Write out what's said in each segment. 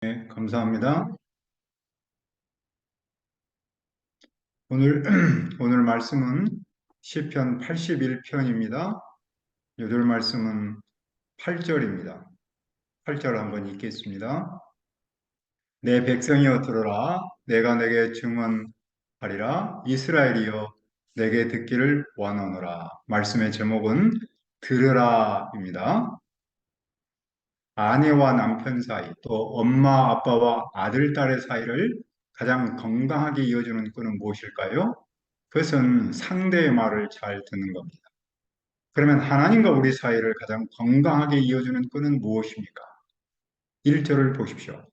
네, 감사합니다. 오늘, 오늘 말씀은 시편 81편입니다. 요절 말씀은 8절입니다. 8절 한번 읽겠습니다. 내 백성이여 들으라. 내가 내게 증언하리라. 이스라엘이여 내게 듣기를 원하노라. 말씀의 제목은 들으라입니다. 아내와 남편 사이, 또 엄마, 아빠와 아들, 딸의 사이를 가장 건강하게 이어주는 끈은 무엇일까요? 그것은 상대의 말을 잘 듣는 겁니다. 그러면 하나님과 우리 사이를 가장 건강하게 이어주는 끈은 무엇입니까? 1절을 보십시오.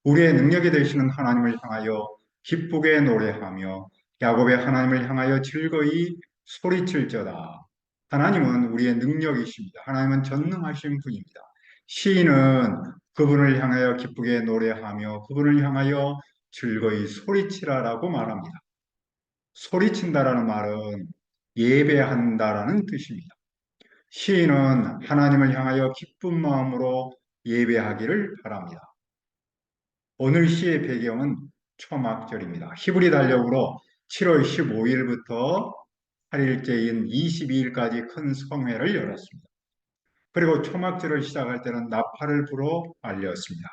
우리의 능력이 되시는 하나님을 향하여 기쁘게 노래하며 야곱의 하나님을 향하여 즐거이 소리칠저다. 하나님은 우리의 능력이십니다. 하나님은 전능하신 분입니다. 시인은 그분을 향하여 기쁘게 노래하며 그분을 향하여 즐거이 소리치라라고 말합니다. 소리친다라는 말은 예배한다라는 뜻입니다. 시인은 하나님을 향하여 기쁜 마음으로 예배하기를 바랍니다. 오늘 시의 배경은 초막절입니다. 히브리 달력으로 7월 15일부터 8일째인 22일까지 큰 성회를 열었습니다. 그리고 초막절을 시작할 때는 나팔을 불어 알렸습니다.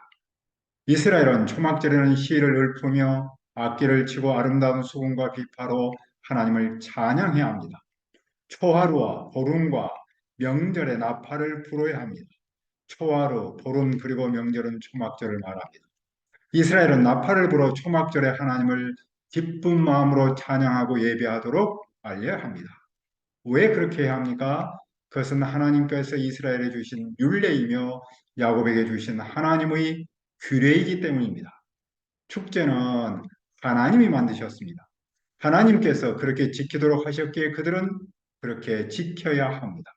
이스라엘은 초막절에는 시를 읊으며 악기를 치고 아름다운 수금과 비파로 하나님을 찬양해야 합니다. 초하루와 보름과 명절에 나팔을 불어야 합니다. 초하루, 보름 그리고 명절은 초막절을 말합니다. 이스라엘은 나팔을 불어 초막절에 하나님을 기쁜 마음으로 찬양하고 예배하도록 알려야 합니다. 왜 그렇게 해야 합니까? 그것은 하나님께서 이스라엘에 주신 율례이며 야곱에게 주신 하나님의 규례이기 때문입니다. 축제는 하나님이 만드셨습니다. 하나님께서 그렇게 지키도록 하셨기에 그들은 그렇게 지켜야 합니다.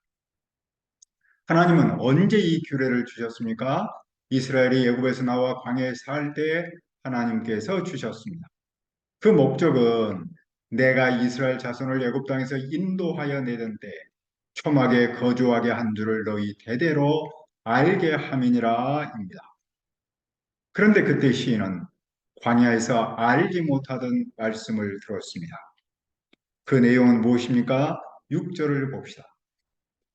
하나님은 언제 이 규례를 주셨습니까? 이스라엘이 애굽에서 나와 광야에 살 때에 하나님께서 주셨습니다. 그 목적은 내가 이스라엘 자손을 애굽 땅에서 인도하여 내던 때 초막에 거주하게 한 줄을 너희 대대로 알게 함이니라입니다. 그런데 그때 시인은 광야에서 알지 못하던 말씀을 들었습니다. 그 내용은 무엇입니까? 6절을 봅시다.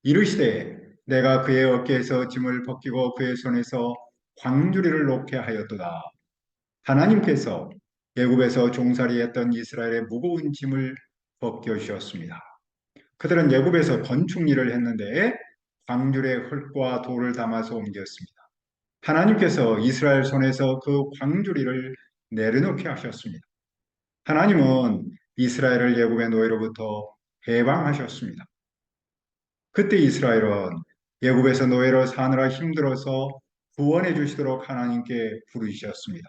이르시되 내가 그의 어깨에서 짐을 벗기고 그의 손에서 광주리를 놓게 하였도다. 하나님께서 애굽에서 종살이했던 이스라엘의 무거운 짐을 벗겨주셨습니다. 그들은 애굽에서 건축 일을 했는데 광주리에 흙과 돌을 담아서 옮겼습니다. 하나님께서 이스라엘 손에서 그 광주리를 내려놓게 하셨습니다. 하나님은 이스라엘을 애굽의 노예로부터 해방하셨습니다. 그때 이스라엘은 애굽에서 노예로 사느라 힘들어서 구원해 주시도록 하나님께 부르셨습니다.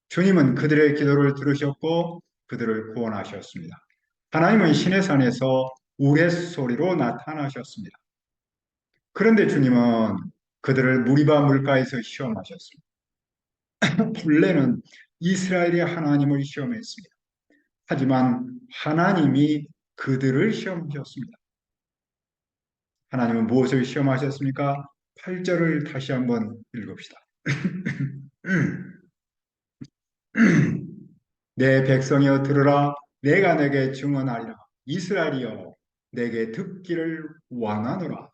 주님은 그들의 기도를 들으셨고 그들을 구원하셨습니다. 하나님은 시내산에서 우레소리로 나타나셨습니다. 그런데 주님은 그들을 무리바 물가에서 시험하셨습니다. 본래는 이스라엘의 하나님을 시험했습니다. 하지만 하나님이 그들을 시험하셨습니다. 하나님은 무엇을 시험하셨습니까? 8절을 다시 한번 읽읍시다. 내 백성이여 들으라. 내가 내게 증언하리라. 이스라엘이여 내게 듣기를 원하노라.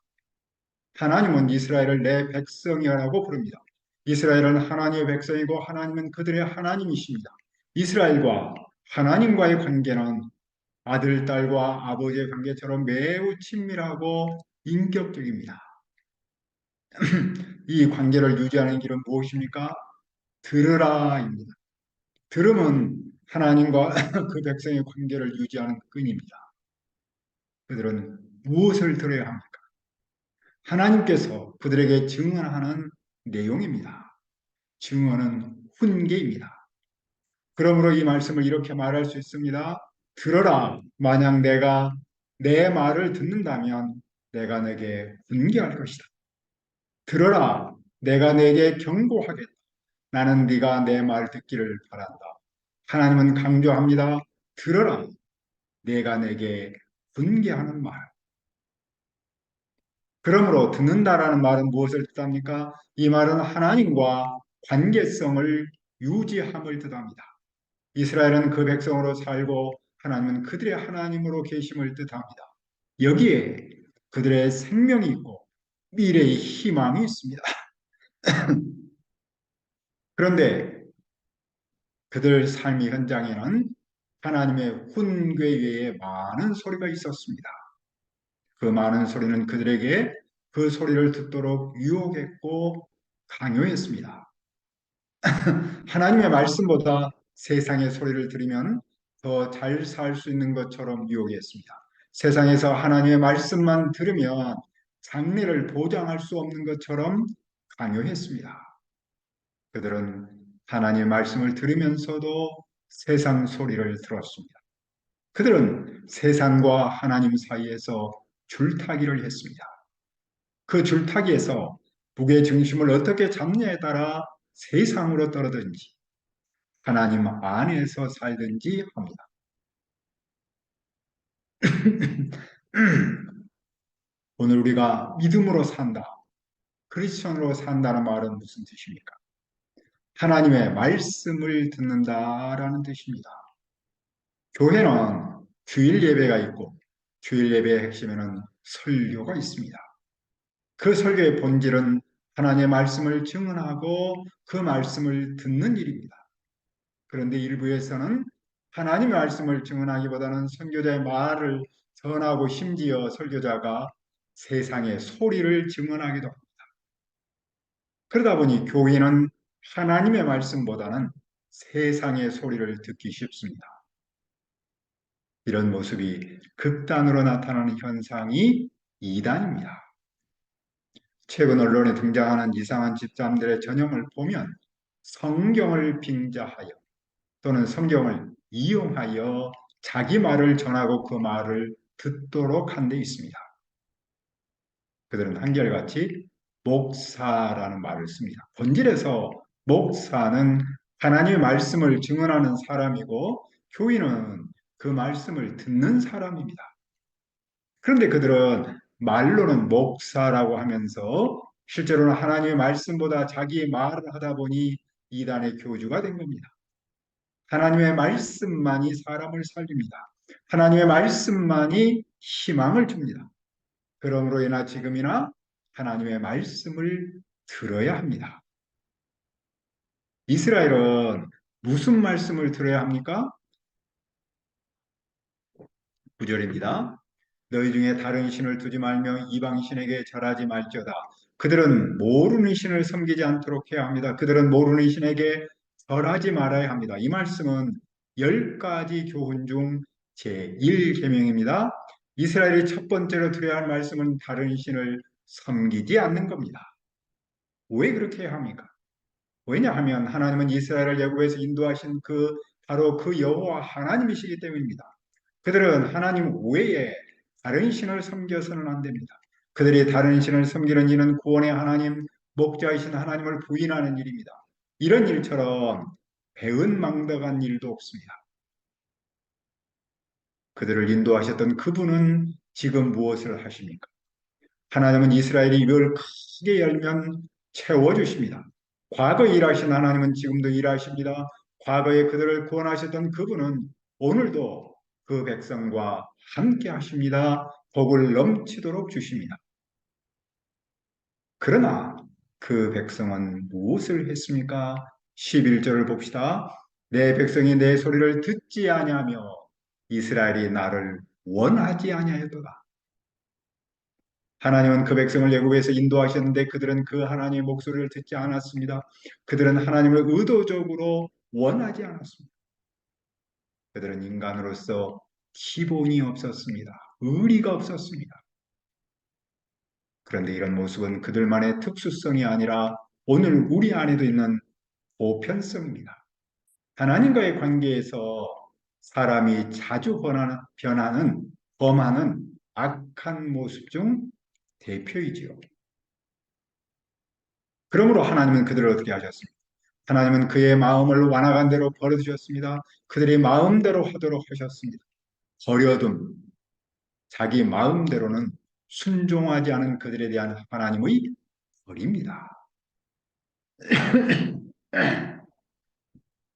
하나님은 이스라엘을 내 백성이라고 부릅니다. 이스라엘은 하나님의 백성이고 하나님은 그들의 하나님이십니다. 이스라엘과 하나님과의 관계는 아들, 딸과 아버지의 관계처럼 매우 친밀하고 인격적입니다. 이 관계를 유지하는 길은 무엇입니까? 들으라입니다. 들음은 하나님과 그 백성의 관계를 유지하는 끈입니다. 그들은 무엇을 들어야 합니까? 하나님께서 그들에게 증언하는 내용입니다. 증언은 훈계입니다. 그러므로 이 말씀을 이렇게 말할 수 있습니다. 들어라. 만약 내가 내 말을 듣는다면 내가 내게 훈계할 것이다. 들어라. 내가 내게 경고하겠다. 나는 네가 내 말 듣기를 바란다. 하나님은 강조합니다. 들어라. 내가 내게 훈계하는 말. 그러므로 듣는다라는 말은 무엇을 뜻합니까? 이 말은 하나님과 관계성을 유지함을 뜻합니다. 이스라엘은 그 백성으로 살고 하나님은 그들의 하나님으로 계심을 뜻합니다. 여기에 그들의 생명이 있고 미래의 희망이 있습니다. 그런데 그들 삶의 현장에는 하나님의 훈계 외에 많은 소리가 있었습니다. 그 많은 소리는 그들에게 그 소리를 듣도록 유혹했고 강요했습니다. 하나님의 말씀보다 세상의 소리를 들으면 더 잘 살 수 있는 것처럼 유혹했습니다. 세상에서 하나님의 말씀만 들으면 장래를 보장할 수 없는 것처럼 강요했습니다. 그들은 하나님의 말씀을 들으면서도 세상 소리를 들었습니다. 그들은 세상과 하나님 사이에서 줄타기를 했습니다. 그 줄타기에서 무게 중심을 어떻게 잡냐에 따라 세상으로 떨어든지 하나님 안에서 살든지 합니다. 오늘 우리가 믿음으로 산다, 크리스천으로 산다는 말은 무슨 뜻입니까? 하나님의 말씀을 듣는다라는 뜻입니다. 교회는 주일 예배가 있고 주일 예배의 핵심에는 설교가 있습니다. 그 설교의 본질은 하나님의 말씀을 증언하고 그 말씀을 듣는 일입니다. 그런데 일부에서는 하나님의 말씀을 증언하기보다는 선교자의 말을 전하고 심지어 설교자가 세상의 소리를 증언하기도 합니다. 그러다 보니 교인은 하나님의 말씀보다는 세상의 소리를 듣기 쉽습니다. 이런 모습이 극단으로 나타나는 현상이 이단입니다. 최근 언론에 등장하는 이상한 집단들의 전형을 보면 성경을 빙자하여 또는 성경을 이용하여 자기 말을 전하고 그 말을 듣도록 한 데 있습니다. 그들은 한결같이 목사라는 말을 씁니다. 본질에서 목사는 하나님의 말씀을 증언하는 사람이고 교인은 그 말씀을 듣는 사람입니다. 그런데 그들은 말로는 목사라고 하면서 실제로는 하나님의 말씀보다 자기의 말을 하다 보니 이단의 교주가 된 겁니다. 하나님의 말씀만이 사람을 살립니다. 하나님의 말씀만이 희망을 줍니다. 그러므로 이나 지금이나 하나님의 말씀을 들어야 합니다. 이스라엘은 무슨 말씀을 들어야 합니까? 9절입니다. 너희 중에 다른 신을 두지 말며 이방 신에게 절하지 말지어다. 그들은 모르는 신을 섬기지 않도록 해야 합니다. 그들은 모르는 신에게 절하지 말아야 합니다. 이 말씀은 10가지 교훈 중 제1계명입니다. 이스라엘이 첫 번째로 들어야 할 말씀은 다른 신을 섬기지 않는 겁니다. 왜 그렇게 해야 합니까? 왜냐하면 하나님은 이스라엘을 애굽에서 인도하신 바로 그 여호와 하나님이시기 때문입니다. 그들은 하나님 외에 다른 신을 섬겨서는 안 됩니다. 그들이 다른 신을 섬기는 일은 구원의 하나님, 목자이신 하나님을 부인하는 일입니다. 이런 일처럼 배은망덕한 일도 없습니다. 그들을 인도하셨던 그분은 지금 무엇을 하십니까? 하나님은 이스라엘이 입을 크게 열면 채워주십니다. 과거에 일하신 하나님은 지금도 일하십니다. 과거에 그들을 구원하셨던 그분은 오늘도 그 백성과 함께 하십니다. 복을 넘치도록 주십니다. 그러나 그 백성은 무엇을 했습니까? 11절을 봅시다. 내 백성이 내 소리를 듣지 아니하며 이스라엘이 나를 원하지 아니하였도다. 하나님은 그 백성을 애굽에서 인도하셨는데 그들은 그 하나님의 목소리를 듣지 않았습니다. 그들은 하나님을 의도적으로 원하지 않았습니다. 그들은 인간으로서 기본이 없었습니다. 의리가 없었습니다. 그런데 이런 모습은 그들만의 특수성이 아니라 오늘 우리 안에도 있는 보편성입니다. 하나님과의 관계에서 사람이 자주 범하는 악한 모습 중 대표이지요. 그러므로 하나님은 그들을 어떻게 하셨습니까? 하나님은 그의 마음을 완악한 대로 버려두셨습니다. 그들이 마음대로 하도록 하셨습니다. 버려둔 자기 마음대로는 순종하지 않은 그들에 대한 하나님의 벌입니다.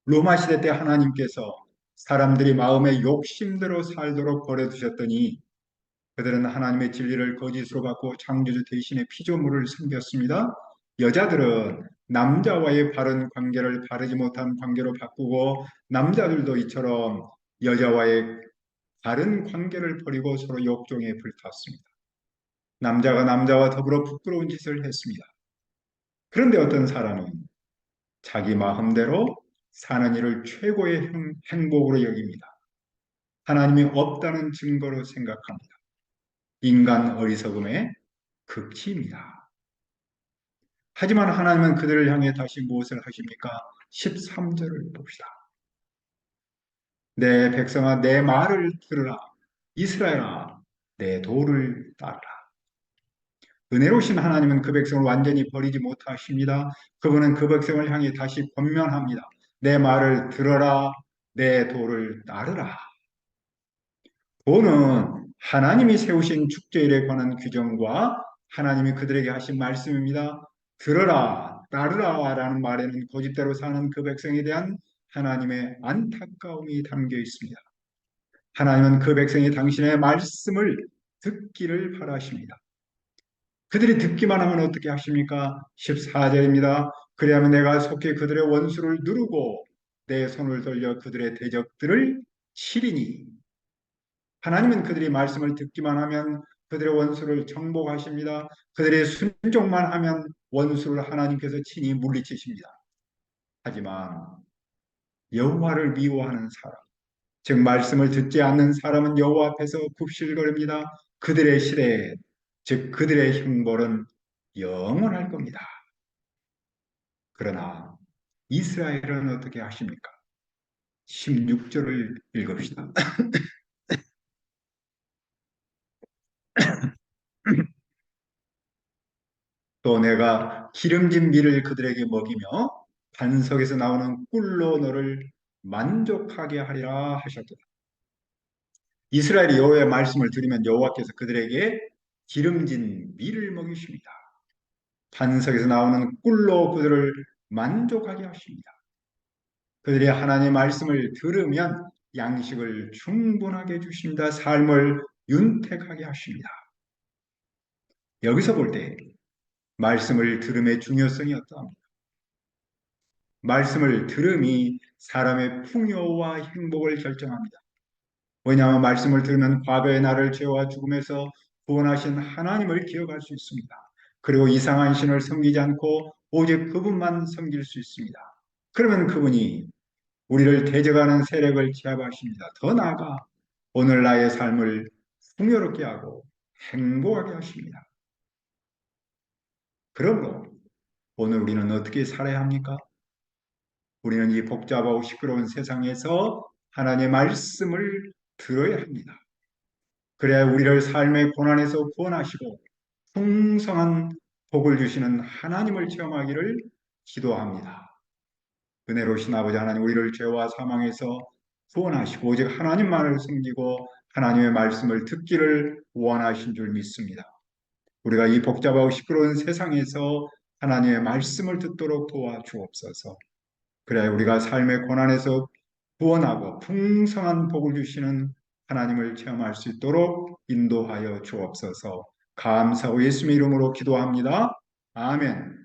로마 시대 때 하나님께서 사람들이 마음의 욕심대로 살도록 버려두셨더니 그들은 하나님의 진리를 거짓으로 받고 창조주 대신에 피조물을 섬겼습니다. 여자들은 남자와의 바른 관계를 바르지 못한 관계로 바꾸고 남자들도 이처럼 여자와의 바른 관계를 버리고 서로 욕종에 불탔습니다. 남자가 남자와 더불어 부끄러운 짓을 했습니다. 그런데 어떤 사람은 자기 마음대로 사는 일을 최고의 행복으로 여깁니다. 하나님이 없다는 증거로 생각합니다. 인간 어리석음의 극치입니다. 하지만 하나님은 그들을 향해 다시 무엇을 하십니까? 13절을 봅시다. 내 백성아 내 말을 들으라. 이스라엘아 내 도를 따르라. 은혜로우신 하나님은 그 백성을 완전히 버리지 못하십니다. 그분은 그 백성을 향해 다시 권면합니다. 내 말을 들어라. 내 도를 따르라. 도는 하나님이 세우신 축제일에 관한 규정과 하나님이 그들에게 하신 말씀입니다. 들어라, 따르라 라는 말에는 고집대로 사는 그 백성에 대한 하나님의 안타까움이 담겨 있습니다. 하나님은 그 백성이 당신의 말씀을 듣기를 바라십니다. 그들이 듣기만 하면 어떻게 하십니까? 14절입니다. 그리하면 내가 속히 그들의 원수를 누르고 내 손을 돌려 그들의 대적들을 치리니 하나님은 그들이 말씀을 듣기만 하면 그들의 원수를 정복하십니다. 그들의 순종만 하면 원수를 하나님께서 친히 물리치십니다. 하지만 여호와를 미워하는 사람, 즉 말씀을 듣지 않는 사람은 여호와 앞에서 굽실거립니다. 그들의 시대, 즉 그들의 형벌은 영원할 겁니다. 그러나 이스라엘은 어떻게 하십니까? 16절을 읽읍시다. 또 내가 기름진 밀을 그들에게 먹이며 반석에서 나오는 꿀로 너를 만족하게 하리라 하셨도다. 이스라엘이 여호와의 말씀을 들으면 여호와께서 그들에게 기름진 밀을 먹이십니다. 반석에서 나오는 꿀로 그들을 만족하게 하십니다. 그들이 하나님의 말씀을 들으면 양식을 충분하게 주십니다. 삶을 윤택하게 하십니다. 여기서 볼 때 말씀을 들음의 중요성이 어떠합니까? 말씀을 들음이 사람의 풍요와 행복을 결정합니다. 왜냐하면 말씀을 들으면 과거의 나를 죄와 죽음에서 구원하신 하나님을 기억할 수 있습니다. 그리고 이상한 신을 섬기지 않고 오직 그분만 섬길 수 있습니다. 그러면 그분이 우리를 대적하는 세력을 제압하십니다. 더 나아가 오늘 나의 삶을 풍요롭게 하고 행복하게 하십니다. 그러므로 오늘 우리는 어떻게 살아야 합니까? 우리는 이 복잡하고 시끄러운 세상에서 하나님의 말씀을 들어야 합니다. 그래야 우리를 삶의 고난에서 구원하시고 풍성한 복을 주시는 하나님을 체험하기를 기도합니다. 은혜로우신 아버지 하나님, 우리를 죄와 사망에서 구원하시고 오직 하나님만을 섬기고 하나님의 말씀을 듣기를 원하신 줄 믿습니다. 우리가 이 복잡하고 시끄러운 세상에서 하나님의 말씀을 듣도록 도와주옵소서. 그래야 우리가 삶의 고난에서 구원하고 풍성한 복을 주시는 하나님을 체험할 수 있도록 인도하여 주옵소서. 감사하고 예수님의 이름으로 기도합니다. 아멘.